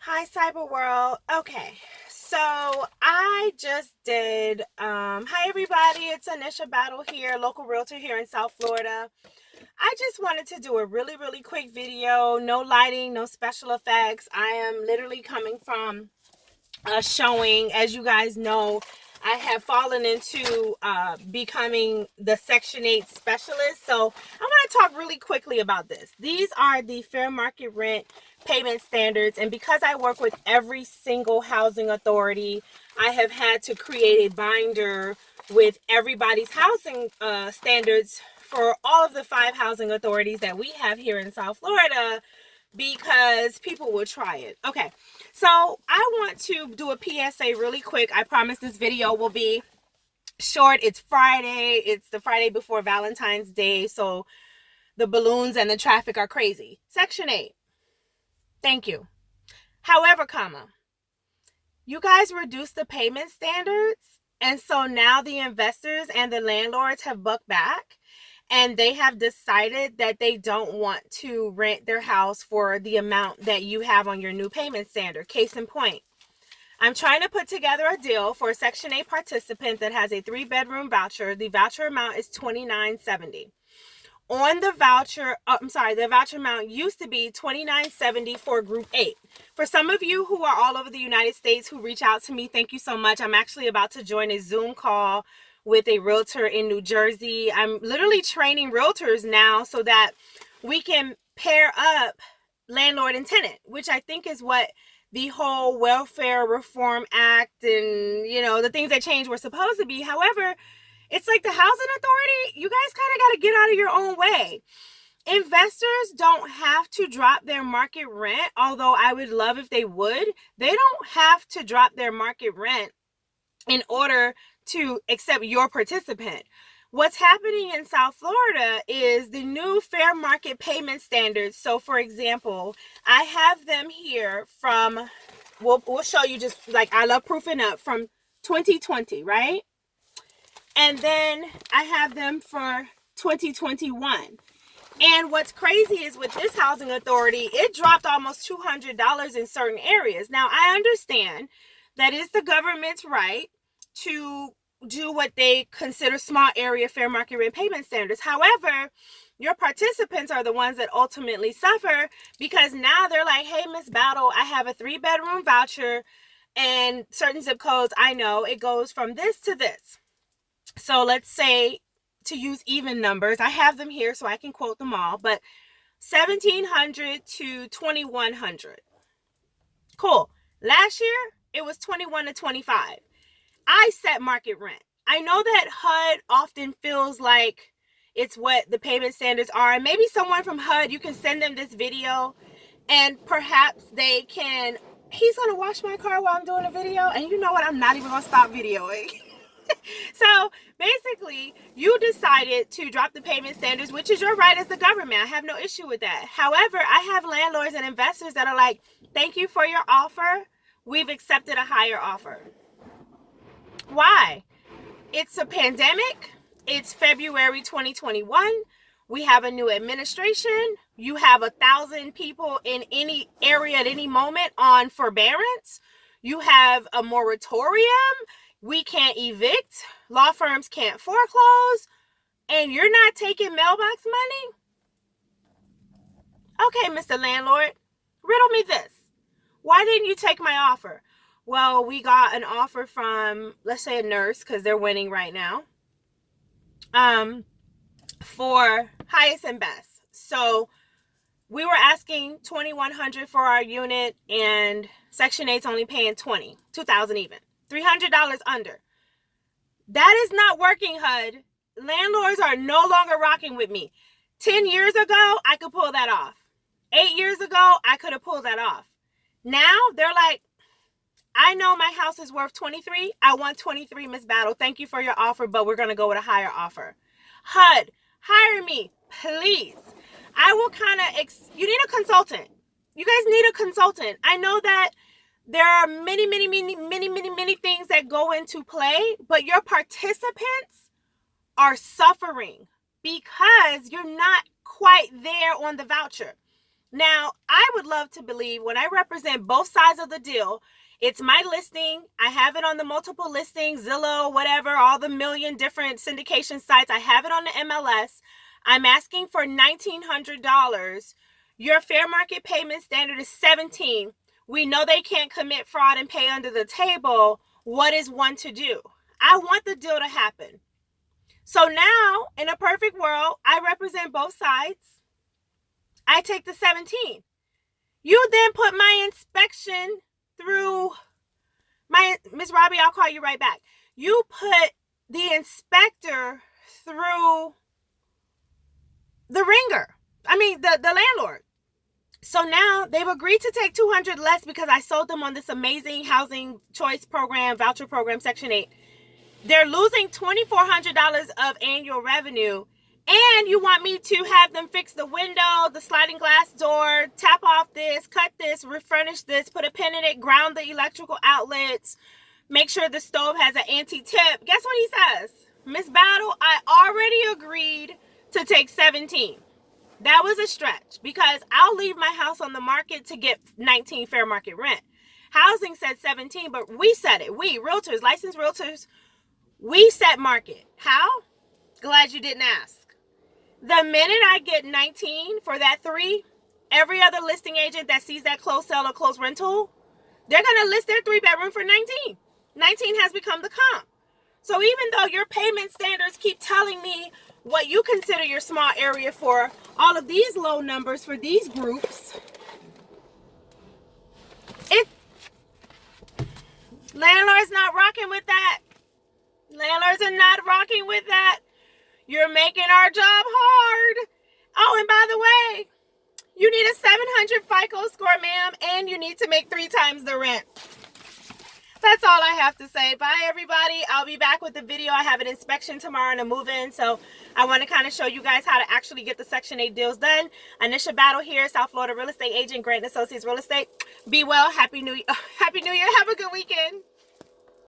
Hi, Cyber World. Okay, so I just did. Hi, everybody. It's Annisha Battle here, local realtor here in South Florida. I just wanted to do a really quick video. No lighting, no special effects. I am literally coming from a showing. As you guys know, I have fallen into becoming the Section 8 specialist. So I want to talk really quickly about this. These are the fair market rent payment standards. And because I work with every single housing authority, I have had to create a binder with everybody's housing standards for all of the 5 housing authorities that we have here in South Florida, because people will try it. Okay, so I want to do a PSA really quick. I promise this video will be short. It's Friday. It's the Friday before Valentine's Day, so the balloons and the traffic are crazy. Section 8. Thank you. However, you guys reduced the payment standards, and so now the investors and the landlords have bucked back, and they have decided that they don't want to rent their house for the amount that you have on your new payment standard. Case in point, I'm trying to put together a deal for a Section 8 participant that has a 3-bedroom voucher. The voucher amount is $29.70. On the voucher, the voucher amount used to be $29.70 for Group 8. For some of you who are all over the United States who reach out to me, thank you so much. I'm actually about to join a Zoom call with a realtor in New Jersey. I'm literally training realtors now so that we can pair up landlord and tenant, which I think is what the whole Welfare Reform Act and, the things that changed were supposed to be. However, it's like the housing authority, you guys kind of got to get out of your own way. Investors don't have to drop their market rent, although I would love if they would. They don't have to drop their market rent in order to accept your participant. What's happening in South Florida is the new fair market payment standards. So, for example, I have them here from, we'll show you, just like I love proofing up, from 2020, right? And then I have them for 2021. And what's crazy is with this housing authority, it dropped almost $200 in certain areas. Now, I understand that is the government's right to do what they consider small area fair market rent payment standards. However, your participants are the ones that ultimately suffer, because now they're like, hey, Miss Battle, I have a 3-bedroom voucher and certain zip codes. I know it goes from this to this. So let's say, to use even numbers, I have them here so I can quote them all, but 1,700 to 2,100. Cool. Last year, it was 21 to 25. I set market rent. I know that HUD often feels like it's what the payment standards are. And maybe someone from HUD, you can send them this video and perhaps they can, he's going to wash my car while I'm doing a video. And you know what? I'm not even going to stop videoing. So basically, you decided to drop the payment standards, which is your right as the government. I have no issue with that. However, I have landlords and investors that are like, thank you for your offer. We've accepted a higher offer. Why? It's a pandemic. It's February 2021. We have a new administration. You have 1,000 people in any area at any moment on forbearance. You have a moratorium. We can't evict. Law firms can't foreclose. And you're not taking mailbox money? Okay, Mr. Landlord, riddle me this. Why didn't you take my offer? Well, we got an offer from, let's say, a nurse, because they're winning right now, for highest and best. So we were asking $2,100 for our unit, and Section 8's only paying $2,000 even. $300 under. That is not working, HUD. Landlords are no longer rocking with me. 10 years ago, I could pull that off. 8 years ago, I could have pulled that off. Now, they're like, I know my house is worth 23. I want 23, Miss Battle. Thank you for your offer, but we're going to go with a higher offer. HUD, hire me, please. I will you need a consultant. You guys need a consultant. I know that there are many things that go into play, but your participants are suffering because you're not quite there on the voucher. Now, I would love to believe when I represent both sides of the deal, it's my listing. I have it on the multiple listings, Zillow, whatever, all the million different syndication sites. I have it on the MLS. I'm asking for $1,900. Your fair market payment standard is $17,000. We know they can't commit fraud and pay under the table. What is one to do? I want the deal to happen. So now, in a perfect world, I represent both sides. I take the 17. You then put my inspection through Miss Robbie, I'll call you right back. You put the inspector through the ringer. I mean, the landlord. So now they've agreed to take $200 less because I sold them on this amazing housing choice program, voucher program, Section 8. They're losing $2,400 of annual revenue. And you want me to have them fix the window, the sliding glass door, tap off this, cut this, refurnish this, put a pin in it, ground the electrical outlets, make sure the stove has an anti-tip. Guess what he says? Miss Battle, I already agreed to take 17. That was a stretch because I'll leave my house on the market to get 19 fair market rent. Housing said 17, but we said it. We, realtors, licensed realtors, we set market. How? Glad you didn't ask. The minute I get 19 for that 3, every other listing agent that sees that closed sale or closed rental, they're going to list their 3-bedroom for 19. 19 has become the comp. So even though your payment standards keep telling me what you consider your small area for all of these low numbers for these groups, landlords not rocking with that. Landlords are not rocking with that. You're making our job hard. Oh, and by the way, you need a 700 FICO score, ma'am, and you need to make 3 times the rent. That's all I have to say. Bye, everybody. I'll be back with the video. I have an inspection tomorrow and a move-in, so I want to kind of show you guys how to actually get the Section 8 deals done. Annisha Battle here, South Florida real estate agent, Grant Associates Real Estate. Be well. Happy New Year. Happy New Year. Have a good weekend.